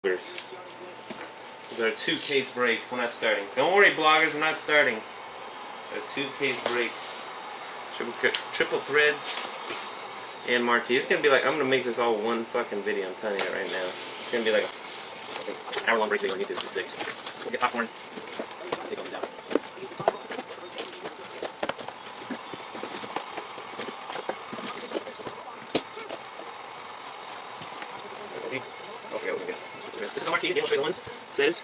This is our 2-case break. We're not starting. Don't worry, bloggers, we're not starting. Our 2-case break. Triple threads and Marquee. It's gonna be like, I'm gonna make this all one fucking video. I'm telling you that right now. It's gonna be like an hour-long break video on YouTube. It's sick. We'll get popcorn. Take all these out. Okay, we're good. This is the Marquee. The illustrated one says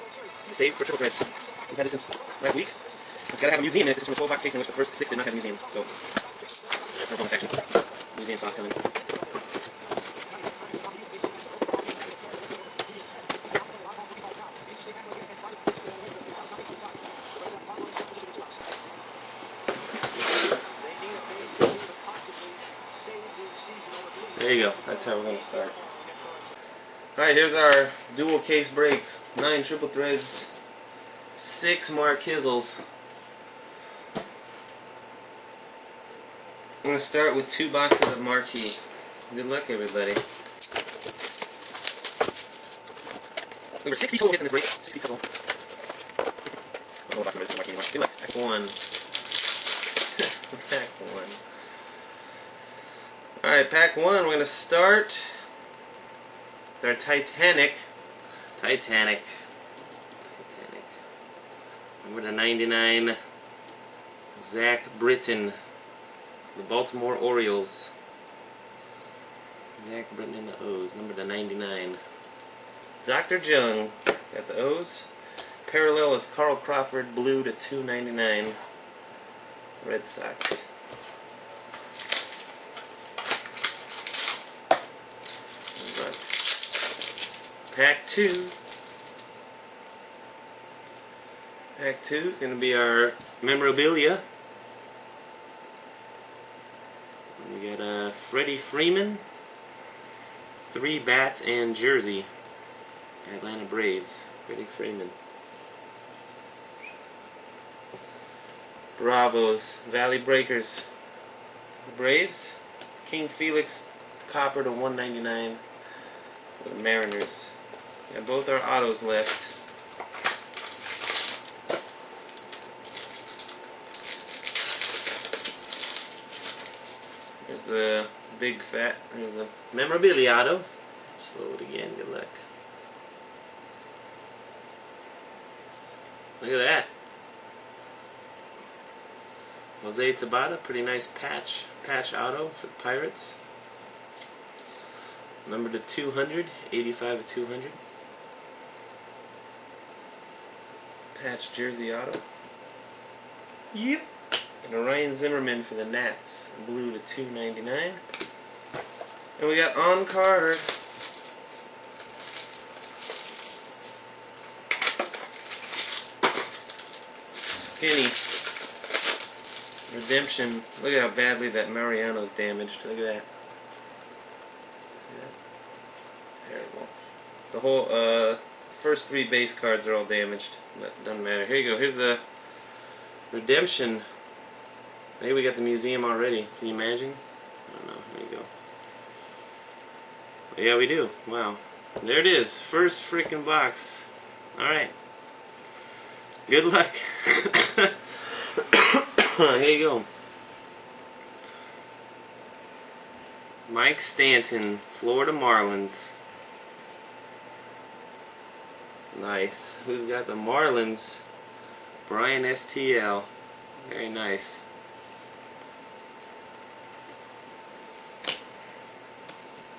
saved for triple threads. We've had this since last week. It's got to have a museum in it. This is from a 12-box case in which the first 6 did not have a museum. So, our bonus section. Museum sauce coming. There you go. That's how we're going to start. Alright, here's our dual case break. 9 triple threads. 6 Marquizzles. I'm going to start with 2 boxes of Marquee. Good luck, everybody. Over 60 total hits in this break. 60 total. I don't know what box number this is Marquee anymore. Good luck. Pack 1. Pack 1. Alright, pack 1. We're going to start with our Titanic. Number 99. Zach Britton. The Baltimore Orioles. Zach Britton in the O's. Number 99. Dr. Jung. Got the O's. Parallel is Carl Crawford. Blue to 299. Red Sox. Pack 2. Pack 2 is going to be our memorabilia. We got Freddie Freeman, 3 bats and jersey. Atlanta Braves. Freddie Freeman. Bravos. Valley Breakers. The Braves. King Felix copper to 199 for the Mariners. Got both our autos left. There's the big fat, there's the memorabilia auto. Slow it again, good luck. Look at that. Jose Tabata, pretty nice patch auto for the Pirates. Number to 200, 85 to 200. Patch jersey auto. Yep. And a Ryan Zimmerman for the Nats, blue to 299. And we got on card Skinny Redemption. Look at how badly that Mariano's damaged. Look at that. See that? Terrible. The whole first 3 base cards are all damaged, but doesn't matter. Here you go. Here's the Redemption. Maybe we got the museum already. Can you imagine? I don't know. There you go. But yeah, we do. Wow. There it is. First freaking box. Alright. Good luck. Here you go. Mike Stanton, Florida Marlins. Nice. Who's got the Marlins? Brian STL. Very nice.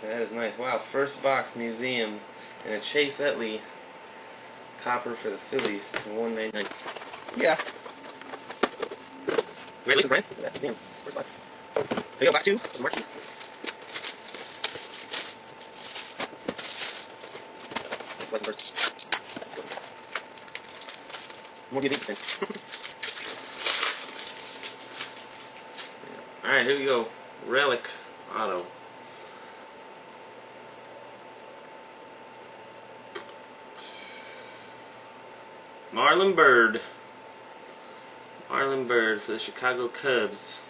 That is nice. Wow, first box museum and a Chase Utley copper for the Phillies to 199. Yeah. Congratulations, Brian. Look at that museum. First box. There you go, box 2. That's Marquee. Slice them first. More museum dispense. Alright, here we go. Relic auto. Marlon Byrd. Marlon Byrd for the Chicago Cubs.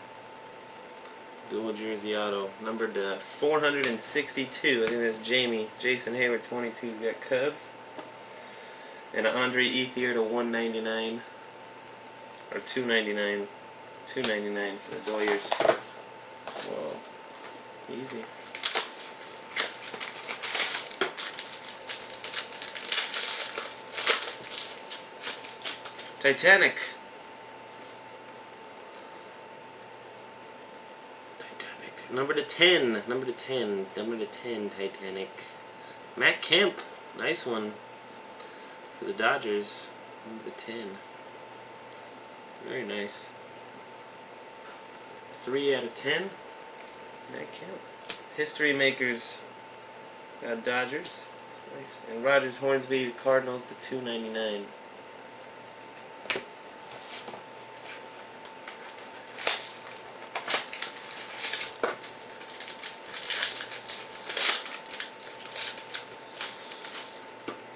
Dual jersey auto. Numbered to 462. I think that's Jamie. Jason Hayward 22's got Cubs. And an Andre Ethier to 199. Or 299. 299 for the Doyers. Whoa. Easy. Titanic. Number to 10. Number to 10. Number to 10, Titanic. Matt Kemp. Nice one. For the Dodgers. Number to 10. Very nice. 3 out of 10. Matt Kemp. History makers. Got Dodgers. That's nice. And Rogers Hornsby, the Cardinals to 299.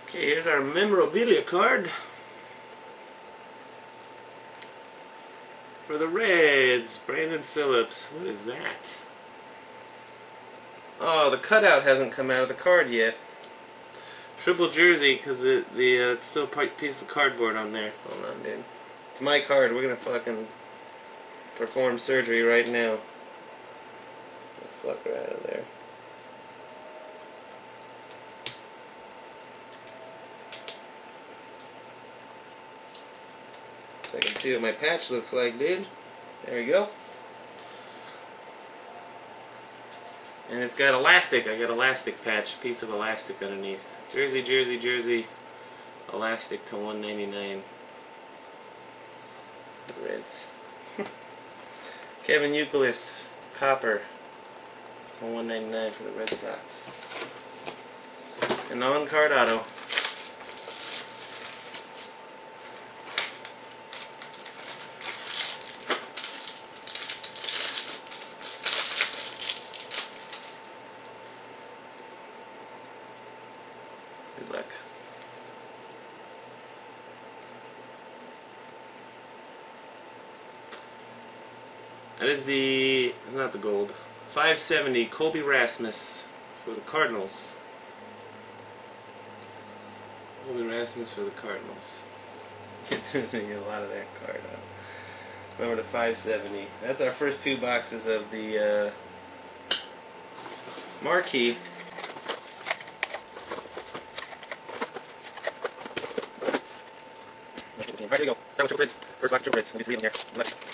Okay, here's our memorabilia card for the Reds. Brandon Phillips. What is that? Oh, the cutout hasn't come out of the card yet. Triple jersey, because it's still a piece of cardboard on there. Hold on, dude. It's my card. We're gonna fucking perform surgery right now. Fuck her out of there. So I can see what my patch looks like, dude. There we go. And it's got elastic. I got elastic patch, piece of elastic underneath. Jersey, jersey, jersey. Elastic to 199. The Reds. Kevin Youkilis, copper to 199 for the Red Sox. And on-card auto. Good luck. That is not the gold. 570, Colby Rasmus for the Cardinals. Colby Rasmus for the Cardinals. Get a lot of that card out. Number to 570. That's our first 2 boxes of the Marquee. Alright, here we go. Start with triple threads. First box, triple threads. I'll do 3 of them here. Left.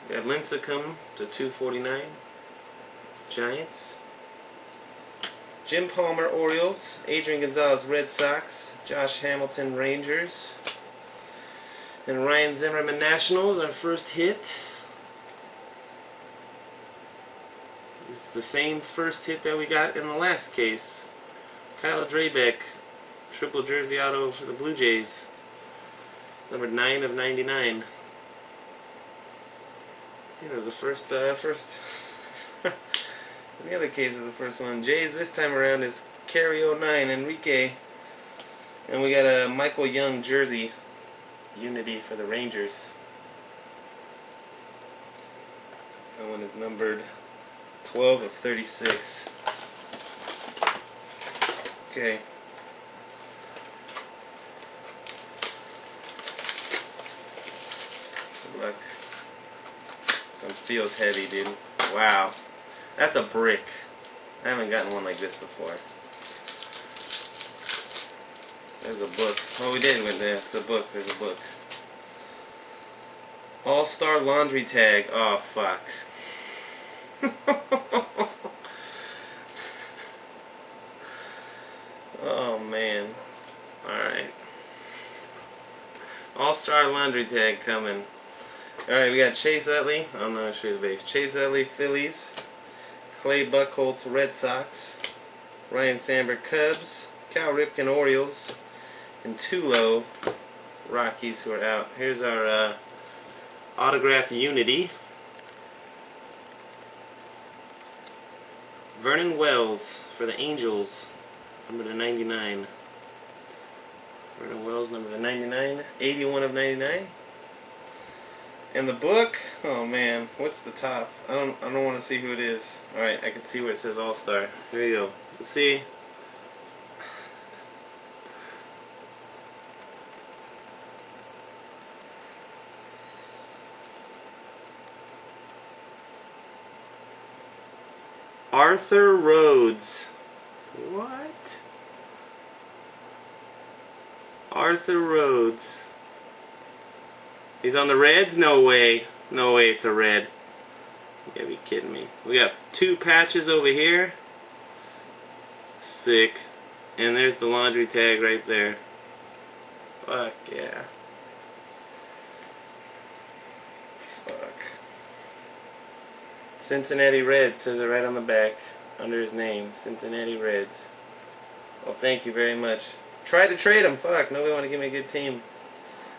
Got Lincecum to 249. Giants. Jim Palmer, Orioles. Adrian Gonzalez, Red Sox. Josh Hamilton, Rangers. And Ryan Zimmerman, Nationals. Our first hit. It's the same first hit that we got in the last case. Kyle Drabeck, triple jersey auto for the Blue Jays. Number 9 of 99. It was the first in the other case is the first one. Jays this time around is Carry 09, Enrique. And we got a Michael Young jersey, Unity for the Rangers. That one is numbered 12 of 36. Okay. Good luck. This one feels heavy, dude. Wow. That's a brick. I haven't gotten one like this before. There's a book. Oh, we did win there. It's a book. There's a book. All-Star Laundry Tag. Oh, fuck. Oh, man. Alright. All-Star Laundry Tag coming. Alright, we got Chase Utley. I'm not going to show you the base. Chase Utley, Phillies. Clay Buchholz, Red Sox. Ryan Sandberg, Cubs. Cal Ripken, Orioles. And Tulo, Rockies who are out. Here's our autograph Unity. Vernon Wells for the Angels, number to 99. Vernon Wells, number to 99. 81 of 99. And the book, oh man, what's the top? I don't want to see who it is. All right, I can see where it says All-Star. Here you go. Let's see. Arthur Rhodes. What? Arthur Rhodes. He's on the Reds? No way. No way it's a red. You gotta be kidding me. We got 2 patches over here. Sick. And there's the laundry tag right there. Fuck yeah. Fuck. Cincinnati Reds says it right on the back under his name. Cincinnati Reds. Well, thank you very much. Tried to trade him. Fuck. Nobody want to give me a good team.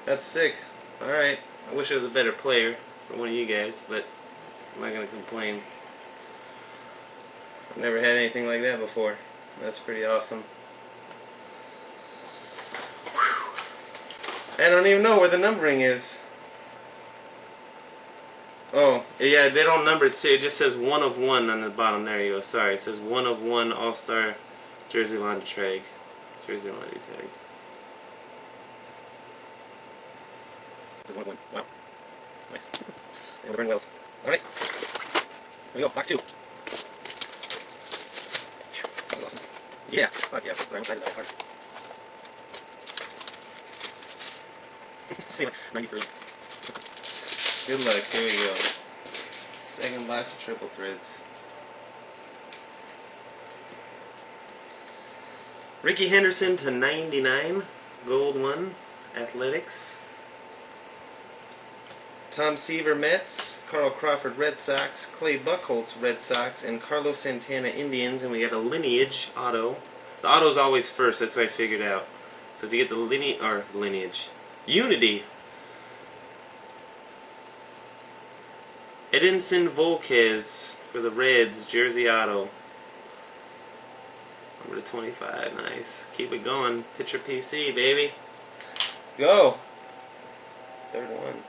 That's sick. Alright. I wish I was a better player for one of you guys, but I'm not going to complain. I've never had anything like that before. That's pretty awesome. Whew. I don't even know where the numbering is. Oh, yeah, they don't number it. See, it just says 1 of 1 on the bottom. There you go. Sorry, it says 1 of 1 All-Star Jersey laundry tag. Jersey laundry tag. It's a 1 of 1. Wow. Nice. And we're Vernon Wells. Alright. Here we go. Box 2. That was awesome. Yeah. Fuck yeah. Sorry, I'm excited about that card. See, like 93. Good luck. Here we go. Second box of triple threads. Ricky Henderson to 99. Gold 1. Athletics. Tom Seaver Mets. Carl Crawford Red Sox. Clay Buchholz Red Sox. And Carlos Santana Indians. And we got a lineage auto. The auto's always first. That's what I figured out. So if you get the lineage. Unity. Edinson Volquez for the Reds, Jersey Auto. Number 25, nice. Keep it going. Pitcher PC, baby. Go. Third one.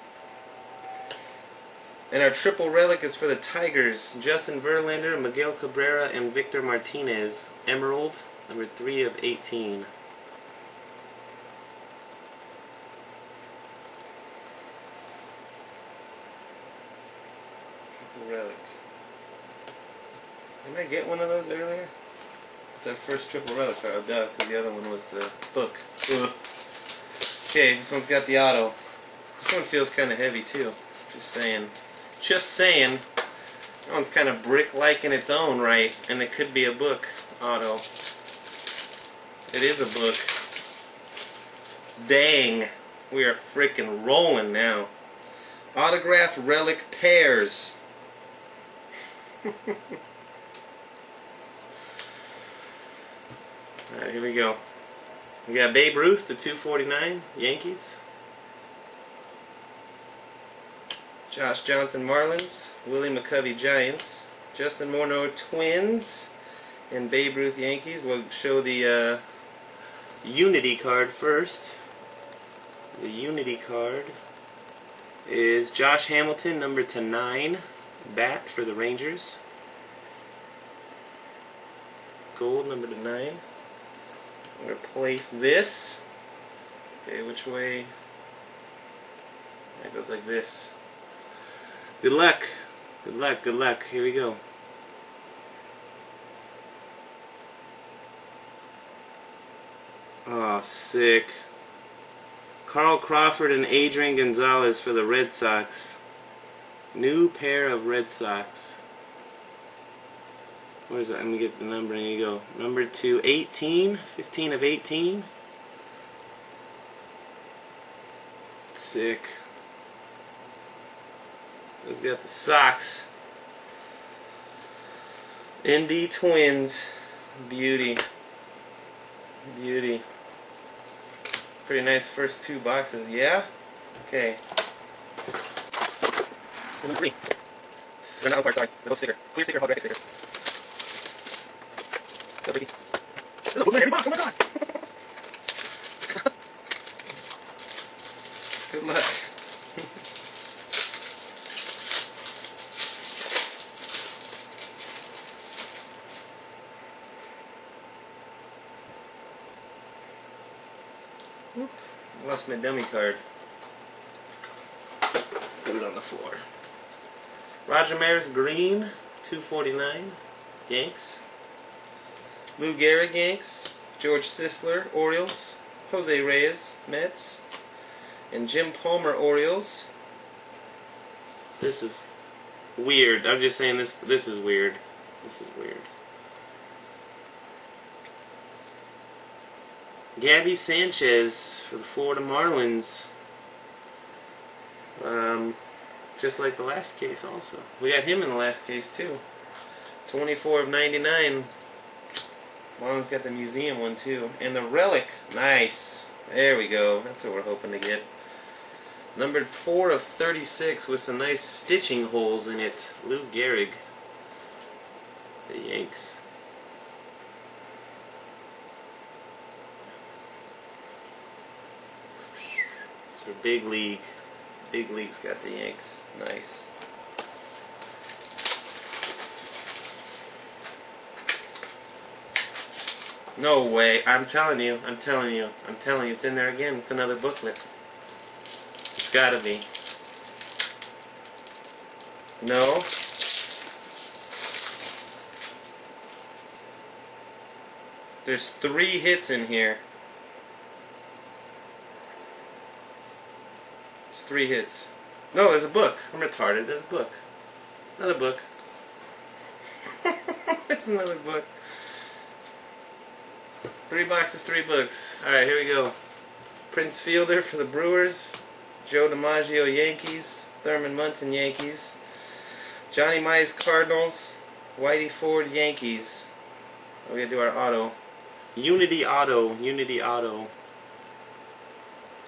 And our triple relic is for the Tigers. Justin Verlander, Miguel Cabrera, and Victor Martinez. Emerald, number 3 of 18. Relic. Didn't I get one of those earlier? It's our first triple relic card. Oh, duh, because the other one was the book. Ugh. Okay, this one's got the auto. This one feels kind of heavy too. Just saying. Just saying. That one's kind of brick-like in its own right, and it could be a book auto. It is a book. Dang. We are freaking rolling now. Autographed relic pairs. Alright, here we go. We got Babe Ruth to 249, Yankees. Josh Johnson Marlins. Willie McCovey Giants. Justin Morneau Twins. And Babe Ruth Yankees. We'll show the Unity card first. The Unity card is Josh Hamilton, number to 9. Bat for the Rangers. Gold, number to 9. I'm going to place this. Okay, which way? It goes like this. Good luck. Good luck, good luck. Here we go. Oh, sick. Carl Crawford and Adrian Gonzalez for the Red Sox. New pair of Red Sox. Where is that? Let me get the number. There you go. Number 2, 18. 15 of 18. Sick. Who's got the Sox? ND Twins. Beauty. Beauty. Pretty nice first 2 boxes, yeah? Okay. Number 3. They're not on card, sorry. They're both sticker. Clear sticker, holographic sticker. What's up, Ricky? There's a booklet in every box, oh my god! Good luck. Whoop. I lost my dummy card. Put it on the floor. Roger Maris green, 249, Yanks. Lou Gehrig, Yanks. George Sisler, Orioles. Jose Reyes, Mets. And Jim Palmer, Orioles. This is weird. I'm just saying this is weird. This is weird. Gabby Sanchez for the Florida Marlins. Just like the last case also. We got him in the last case too. 24 of 99. Marlins got the museum one too. And the relic. Nice. There we go. That's what we're hoping to get. Numbered 4 of 36 with some nice stitching holes in it. Lou Gehrig. The Yanks. It's for Big League. Big League's got the Yanks. Nice. No way. I'm telling you. It's in there again. It's another booklet. It's gotta be. No. There's 3 hits in here. There's 3 hits. No, there's a book. I'm retarded. There's a book. Another book. There's another book. 3 boxes, 3 books. Alright, here we go. Prince Fielder for the Brewers. Joe DiMaggio, Yankees. Thurman Munson, Yankees. Johnny Mize, Cardinals. Whitey Ford, Yankees. We're going to do our auto. Unity Auto. Unity Auto.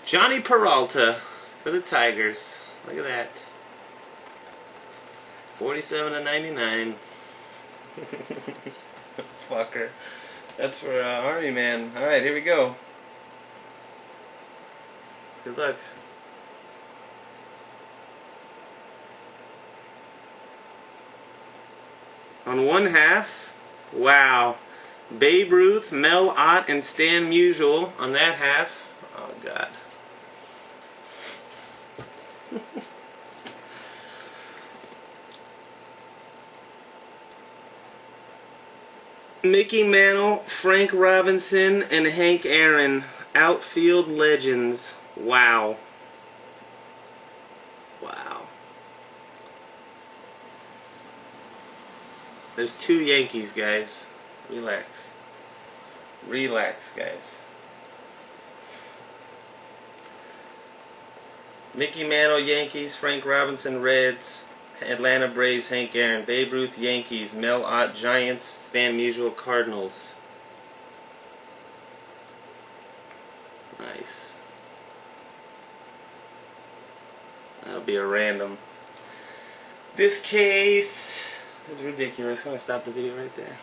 Johnny Peralta for the Tigers. Look at that. 47 of 99. Fucker. That's for Army Man. Alright, here we go. Good luck. On one half, wow. Babe Ruth, Mel Ott, and Stan Musial on that half. Oh, God. Mickey Mantle, Frank Robinson, and Hank Aaron. Outfield legends. Wow. Wow. There's 2 Yankees, guys. Relax. Relax, guys. Mickey Mantle, Yankees. Frank Robinson, Reds. Atlanta Braves, Hank Aaron. Babe Ruth, Yankees. Mel Ott, Giants. Stan Musial, Cardinals. Nice. That'll be a random. This case is ridiculous. I'm going to stop the video right there.